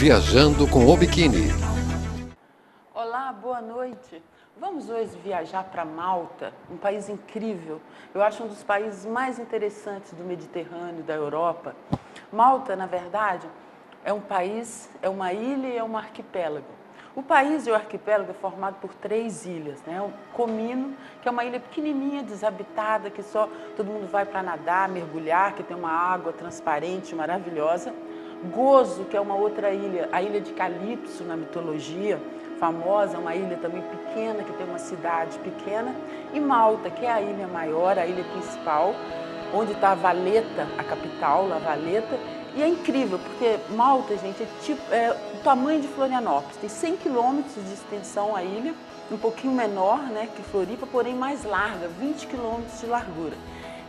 Viajando com o Biquíni. Olá, boa noite. Vamos hoje viajar para Malta, um país incrível. Eu acho um dos países mais interessantes do Mediterrâneo, da Europa. Malta, na verdade, é um país, é uma ilha e é um arquipélago. O país e o arquipélago é formado por 3 ilhas, né? O Comino, que é uma ilha pequenininha, desabitada, que só todo mundo vai para nadar, mergulhar, que tem uma água transparente, maravilhosa. Gozo, que é uma outra ilha, a ilha de Calipso, na mitologia, famosa, uma ilha também pequena, que tem uma cidade pequena. E Malta, que é a ilha maior, a ilha principal, onde está Valeta, a capital, La Valeta. E é incrível, porque Malta, gente, é o tamanho de Florianópolis. Tem 100 quilômetros de extensão a ilha, um pouquinho menor, né, que Floripa, porém mais larga, 20 quilômetros de largura.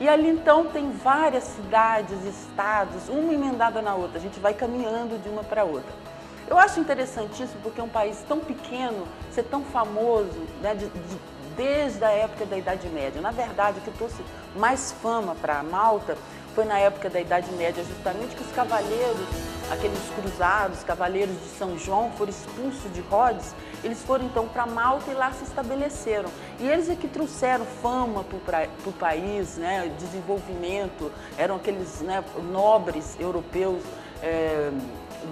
E ali, então, tem várias cidades, estados, uma emendada na outra. A gente vai caminhando de uma para outra. Eu acho interessantíssimo porque é um país tão pequeno, ser tão famoso, né, desde a época da Idade Média. Na verdade, o que trouxe mais fama para Malta foi na época da Idade Média, justamente que os cavaleiros, aqueles cruzados, cavaleiros de São João, foram expulsos de Rhodes. Eles foram então para Malta e lá se estabeleceram. E eles é que trouxeram fama para o país, né, desenvolvimento, eram aqueles, né, nobres europeus,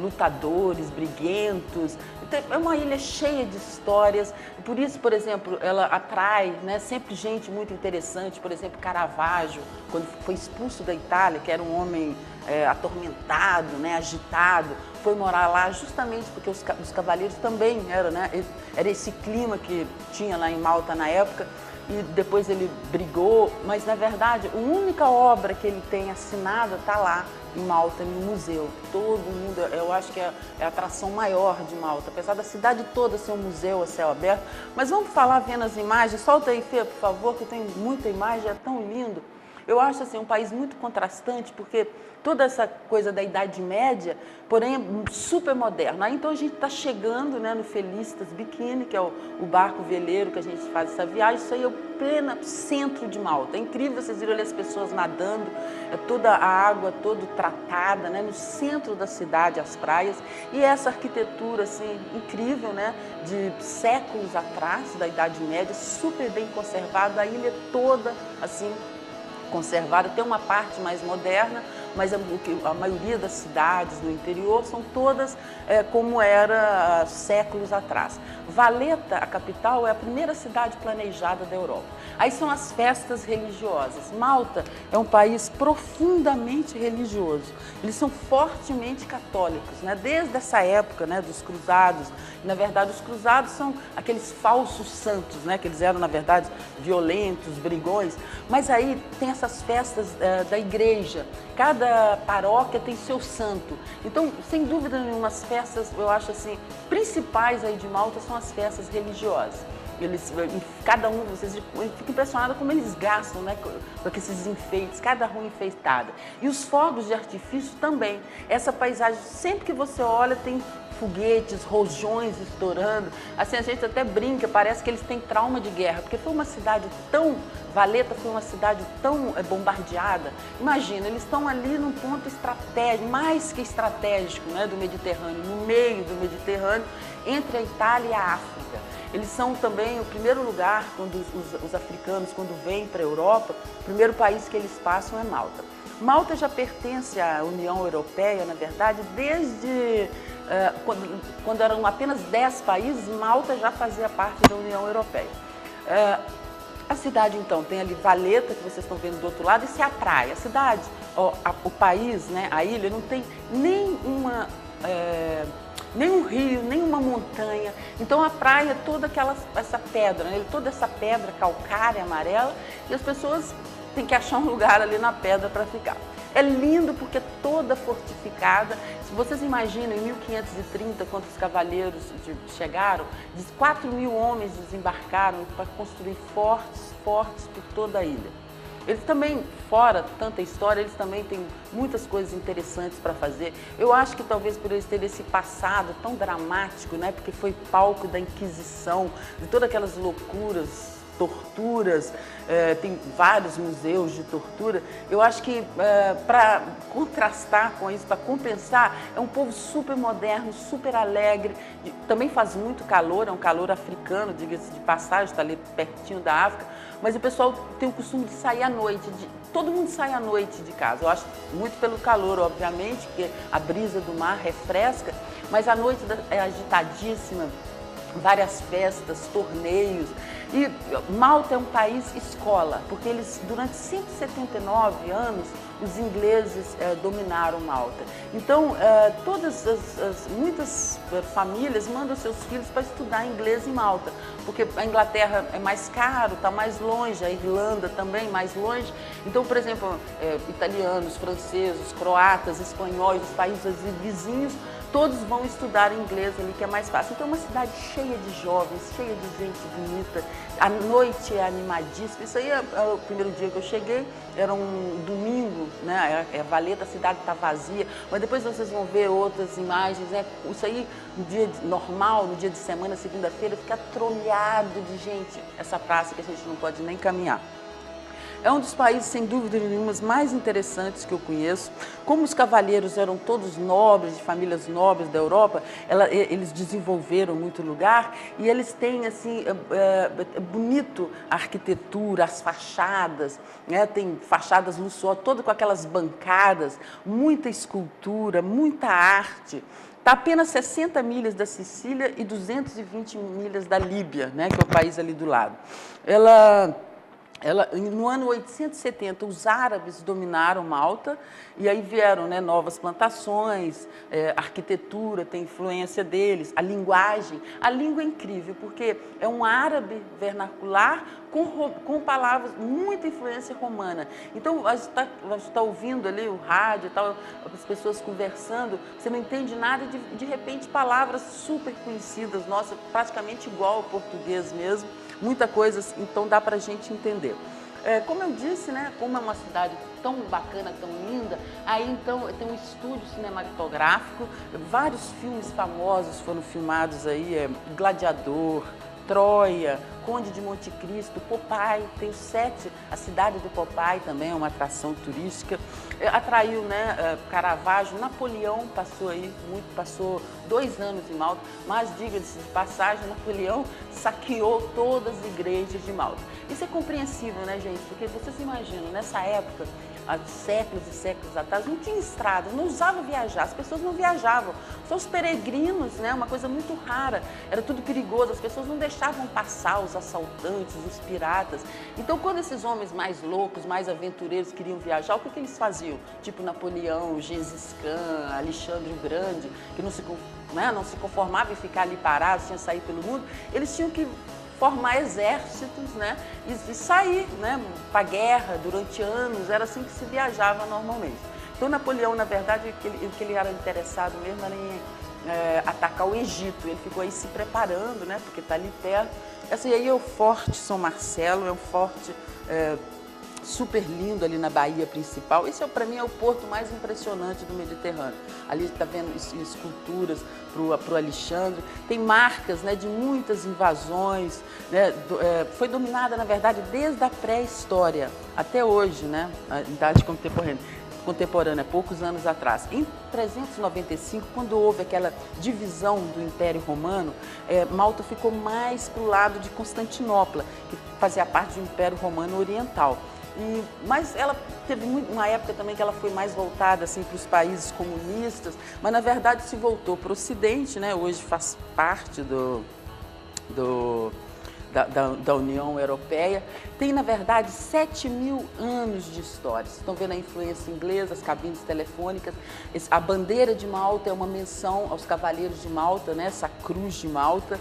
lutadores, briguentos. É uma ilha cheia de histórias, por isso, por exemplo, ela atrai, né, sempre gente muito interessante. Por exemplo, Caravaggio, quando foi expulso da Itália, que era um homem atormentado, né, agitado, foi morar lá justamente porque os cavaleiros também eram, né, era esse clima que tinha lá em Malta na época. E depois ele brigou, mas na verdade a única obra que ele tem assinada está lá em Malta, no museu. Todo mundo, eu acho que é a atração maior de Malta, apesar da cidade toda ser um museu a céu aberto. Mas vamos falar vendo as imagens, solta aí, Fê, por favor, que tem muita imagem, é tão lindo. Eu acho assim, um país muito contrastante, porque toda essa coisa da Idade Média, porém é super moderno. Aí então a gente está chegando, né, no Felistas Biquíni, que é o barco veleiro que a gente faz essa viagem. Isso aí é o pleno centro de Malta. É incrível, vocês viram ali as pessoas nadando, toda a água toda tratada, né, no centro da cidade, as praias. E essa arquitetura assim, incrível, né, de séculos atrás, da Idade Média, super bem conservada, a ilha toda assim, conservada. Tem uma parte mais moderna, mas a maioria das cidades no interior são todas como era séculos atrás. Valeta, a capital, é a primeira cidade planejada da Europa. Aí são as festas religiosas. Malta é um país profundamente religioso. Eles são fortemente católicos, né? Desde essa época, né, dos cruzados. Na verdade, os cruzados são aqueles falsos santos, né, que eles eram, na verdade, violentos, brigões. Mas aí tem essas festas da igreja. Cada paróquia tem seu santo. Então, sem dúvida nenhuma, as festas, eu acho assim, principais aí de Malta são as festas religiosas. Eles, cada um, vocês ficam impressionados como eles gastam, né, com esses enfeites, cada rua enfeitada. E os fogos de artifício também. Essa paisagem, sempre que você olha, tem foguetes, rojões estourando. Assim, a gente até brinca, parece que eles têm trauma de guerra, porque foi uma cidade tão... Valeta foi uma cidade tão bombardeada. Imagina, eles estão ali num ponto estratégico, mais que estratégico, né, do Mediterrâneo, no meio do Mediterrâneo, entre a Itália e a África. Eles são também o primeiro lugar, quando os africanos, quando vêm para a Europa, o primeiro país que eles passam é Malta. Malta já pertence à União Europeia, na verdade, desde quando eram apenas 10 países, Malta já fazia parte da União Europeia. A cidade, então, tem ali Valeta, que vocês estão vendo do outro lado, e é a praia. A cidade, o país, né, a ilha, não tem nenhum rio, nenhuma montanha. Então a praia é toda essa pedra, né, toda essa pedra calcária, amarela, e as pessoas têm que achar um lugar ali na pedra para ficar. É lindo porque é toda fortificada. Se vocês imaginam, em 1530, quando os cavaleiros chegaram, 4.000 homens desembarcaram para construir fortes por toda a ilha. Eles também, fora tanta história, eles também têm muitas coisas interessantes para fazer. Eu acho que talvez por eles terem esse passado tão dramático, né, porque foi palco da Inquisição, de todas aquelas loucuras torturas, tem vários museus de tortura. Eu acho que para contrastar com isso, para compensar, é um povo super moderno, super alegre, também faz muito calor, é um calor africano, diga-se de passagem, está ali pertinho da África, mas o pessoal tem o costume de sair à noite, todo mundo sai à noite de casa. Eu acho muito pelo calor, obviamente, porque a brisa do mar refresca, mas a noite é agitadíssima, várias festas, torneios. E Malta é um país escola, porque eles, durante 179 anos, os ingleses dominaram Malta. Então, muitas famílias mandam seus filhos para estudar inglês em Malta, porque a Inglaterra é mais caro, está mais longe, a Irlanda também mais longe. Então, por exemplo, italianos, franceses, croatas, espanhóis, os países vizinhos, todos vão estudar inglês ali, que é mais fácil. Então é uma cidade cheia de jovens, cheia de gente bonita, a noite é animadíssima. Isso aí é o primeiro dia que eu cheguei, era um domingo, né? É Valeta, a cidade está vazia, mas depois vocês vão ver outras imagens, né? Isso aí, no dia normal, no dia de semana, segunda-feira, fica trolhado de gente, essa praça que a gente não pode nem caminhar. É um dos países, sem dúvida nenhuma, mais interessantes que eu conheço. Como os cavalheiros eram todos nobres, de famílias nobres da Europa, eles desenvolveram muito lugar e eles têm, assim, bonito a arquitetura, as fachadas, né? Tem fachadas luxuosas, todas com aquelas bancadas, muita escultura, muita arte. Está a apenas 60 milhas da Sicília e 220 milhas da Líbia, né? Que é o país ali do lado. No ano 870, os árabes dominaram Malta e aí vieram, né, novas plantações, arquitetura tem influência deles, a linguagem. A língua é incrível, porque é um árabe vernacular com palavras, muita influência romana. Então, a gente está ouvindo ali o rádio e tal, as pessoas conversando, você não entende nada e de repente palavras super conhecidas, nossa, praticamente igual ao português mesmo. Muita coisa, então dá para a gente entender. Como eu disse, né, como é uma cidade tão bacana, tão linda, aí então tem um estúdio cinematográfico, vários filmes famosos foram filmados aí, Gladiador, Troia, Conde de Monte Cristo, Popeye, tem o Sete, a cidade do Popeye também é uma atração turística, atraiu, né, Caravaggio, Napoleão passou 2 anos em Malta, mas diga-se de passagem, Napoleão saqueou todas as igrejas de Malta. Isso é compreensível, né, gente, porque vocês imaginam, nessa época, há séculos e séculos atrás, não tinha estrada, não usava viajar, as pessoas não viajavam, só os peregrinos, né, uma coisa muito rara, era tudo perigoso, as pessoas não deixavam passar os assaltantes, os piratas. Então, quando esses homens mais loucos, mais aventureiros queriam viajar, o que eles faziam? Tipo Napoleão, Gengis Khan, Alexandre o Grande, que não se conformava em ficar ali parados, tinha que sair pelo mundo, eles tinham que formar exércitos, né, e sair, né, para a guerra durante anos, era assim que se viajava normalmente. Então, Napoleão, na verdade, o que ele era interessado mesmo era em atacar o Egito, ele ficou aí se preparando, né, porque está ali perto. Esse aí é o Forte São Marcelo, é um forte super lindo ali na Baía principal. Esse, para mim, é o porto mais impressionante do Mediterrâneo. Ali está vendo esculturas para o Alexandre. Tem marcas, né, de muitas invasões. Né, foi dominada, na verdade, desde a pré-história até hoje, né, a idade contemporânea, poucos anos atrás. Em 395, quando houve aquela divisão do Império Romano, Malta ficou mais para o lado de Constantinopla, que fazia parte do Império Romano Oriental. Mas ela teve uma época também que ela foi mais voltada assim, para os países comunistas, mas na verdade se voltou para o Ocidente, né? Hoje faz parte da União Europeia. Tem, na verdade, 7.000 anos de história. Vocês estão vendo a influência inglesa, as cabines telefônicas. A bandeira de Malta é uma menção aos cavaleiros de Malta, né? Essa cruz de Malta.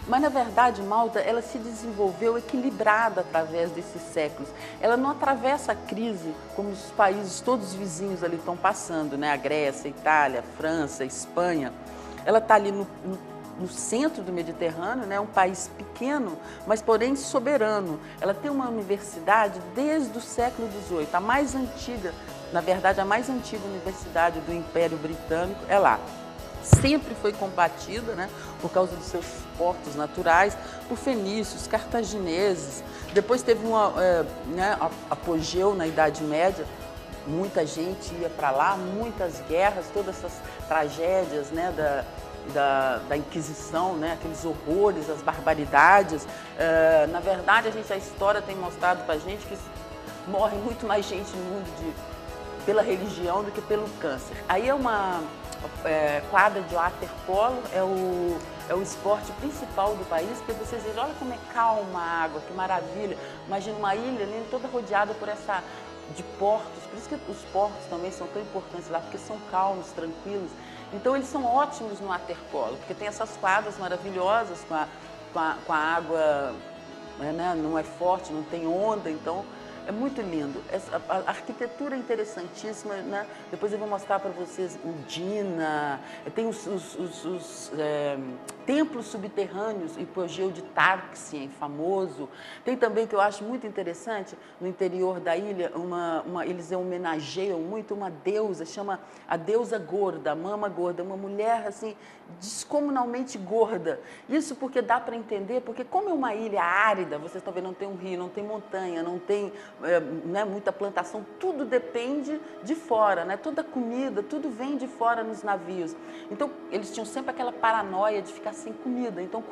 Mas, na verdade, Malta, ela se desenvolveu equilibrada através desses séculos. Ela não atravessa a crise como os países todos vizinhos ali estão passando, né? A Grécia, a Itália, a França, a Espanha. Ela está ali no centro do Mediterrâneo, né? Um país pequeno, mas porém soberano. Ela tem uma universidade desde o século XVIII, a mais antiga, na verdade, a mais antiga universidade do Império Britânico é lá. sempre foi combatida, né, por causa dos seus portos naturais, por fenícios, cartagineses. Depois teve apogeu na Idade Média, muita gente ia para lá, muitas guerras, todas essas tragédias, né, da Inquisição, né, aqueles horrores, as barbaridades. Na verdade, a história tem mostrado para a gente que morre muito mais gente no mundo pela religião do que pelo câncer. Aí é uma quadra de waterpolo, é o esporte principal do país, porque vocês veem, olha como é calma a água, que maravilha. Imagina uma ilha ali toda rodeada de portos, por isso que os portos também são tão importantes lá, porque são calmos, tranquilos. Então eles são ótimos no waterpolo, porque tem essas quadras maravilhosas com a água, né, não é forte, não tem onda, então é muito lindo. A arquitetura é interessantíssima, né? Depois eu vou mostrar para vocês o Dina, tem os templos subterrâneos, hipogeu de Tarxien, famoso. Tem também, que eu acho muito interessante, no interior da ilha, eles homenageiam muito uma deusa, chama a deusa gorda, a mama gorda, uma mulher assim, descomunalmente gorda. Isso porque dá para entender, porque como é uma ilha árida, vocês estão vendo, não tem um rio, não tem montanha, não tem né, muita plantação, tudo depende de fora, né? Toda comida, tudo vem de fora nos navios. Então, eles tinham sempre aquela paranoia de ficar sem comida. Então,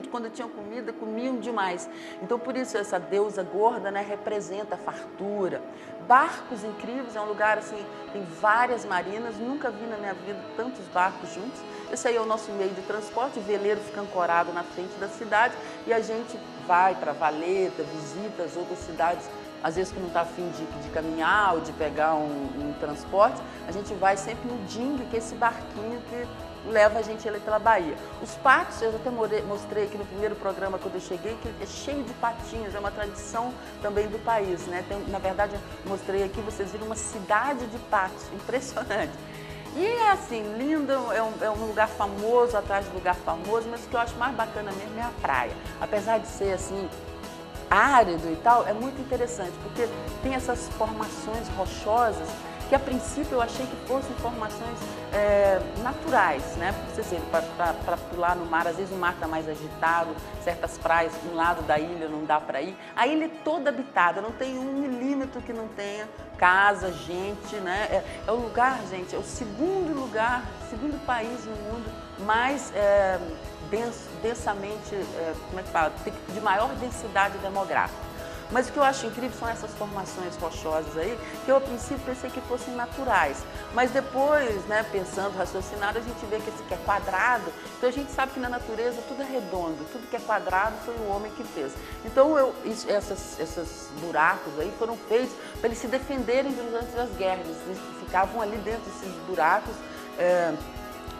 quando tinham comida, comiam demais. Então, por isso, essa deusa gorda, né, representa a fartura. Barcos incríveis, é um lugar assim, tem várias marinas, nunca vi na minha vida tantos barcos juntos. Esse aí é o nosso meio de transporte, o veleiro fica ancorado na frente da cidade e a gente vai para Valeta, visita as outras cidades, às vezes que não está afim de caminhar ou de pegar um transporte, a gente vai sempre no Ding, que é esse barquinho que leva a gente ali pela Bahia. Os pátios, eu até mostrei aqui no primeiro programa quando eu cheguei, que é cheio de patinhos, é uma tradição também do país, né? Na verdade, eu mostrei aqui, vocês viram uma cidade de pátios, impressionante. E é assim, lindo, é um lugar famoso, atrás de lugar famoso, mas o que eu acho mais bacana mesmo é a praia. Apesar de ser assim, árido e tal, é muito interessante, porque tem essas formações rochosas que a princípio eu achei que fossem formações naturais, né? Vocês verem, para pular no mar, às vezes o mar está mais agitado, certas praias, um lado da ilha não dá para ir. A ilha é toda habitada, não tem 1 milímetro que não tenha casa, gente, né? É o lugar, gente, é o segundo país no mundo mais densamente, como é que fala, de maior densidade demográfica. Mas o que eu acho incrível são essas formações rochosas aí, que eu a princípio pensei que fossem naturais. Mas depois, né, pensando, raciocinado, a gente vê que esse aqui é quadrado, então a gente sabe que na natureza tudo é redondo, tudo que é quadrado foi o homem que fez. Então esses buracos aí foram feitos para eles se defenderem durante as guerras, eles ficavam ali dentro desses buracos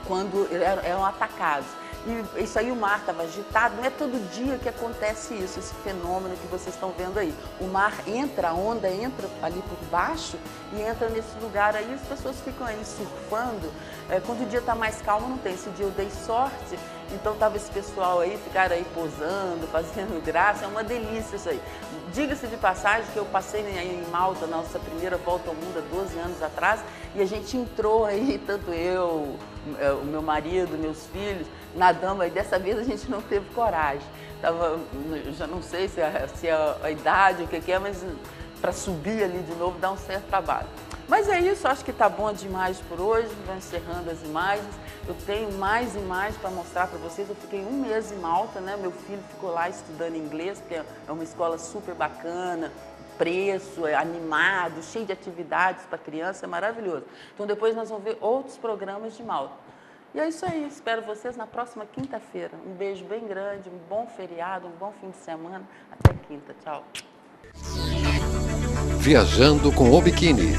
quando eram atacados. E isso aí, o mar estava agitado, não é todo dia que acontece isso, esse fenômeno que vocês estão vendo aí. O mar entra, a onda entra ali por baixo e entra nesse lugar aí, as pessoas ficam aí surfando. Quando o dia está mais calmo, não tem. Esse dia eu dei sorte, então estava esse pessoal aí, ficaram aí posando, fazendo graça, é uma delícia isso aí. Diga-se de passagem que eu passei em Malta, na nossa primeira volta ao mundo há 12 anos atrás, e a gente entrou aí, tanto eu, o meu marido, meus filhos, nadamos, e dessa vez a gente não teve coragem. Já não sei se é a idade, o que é, mas para subir ali de novo dá um certo trabalho. Mas é isso, acho que está bom demais por hoje, vou encerrando as imagens. Eu tenho mais imagens para mostrar para vocês. Eu fiquei 1 mês em Malta, né? Meu filho ficou lá estudando inglês, porque é uma escola super bacana, preço, é animado, cheio de atividades para criança, é maravilhoso. Então depois nós vamos ver outros programas de Malta. E é isso aí, espero vocês na próxima quinta-feira. Um beijo bem grande, um bom feriado, um bom fim de semana. Até quinta, tchau. Viajando com o Biquíni.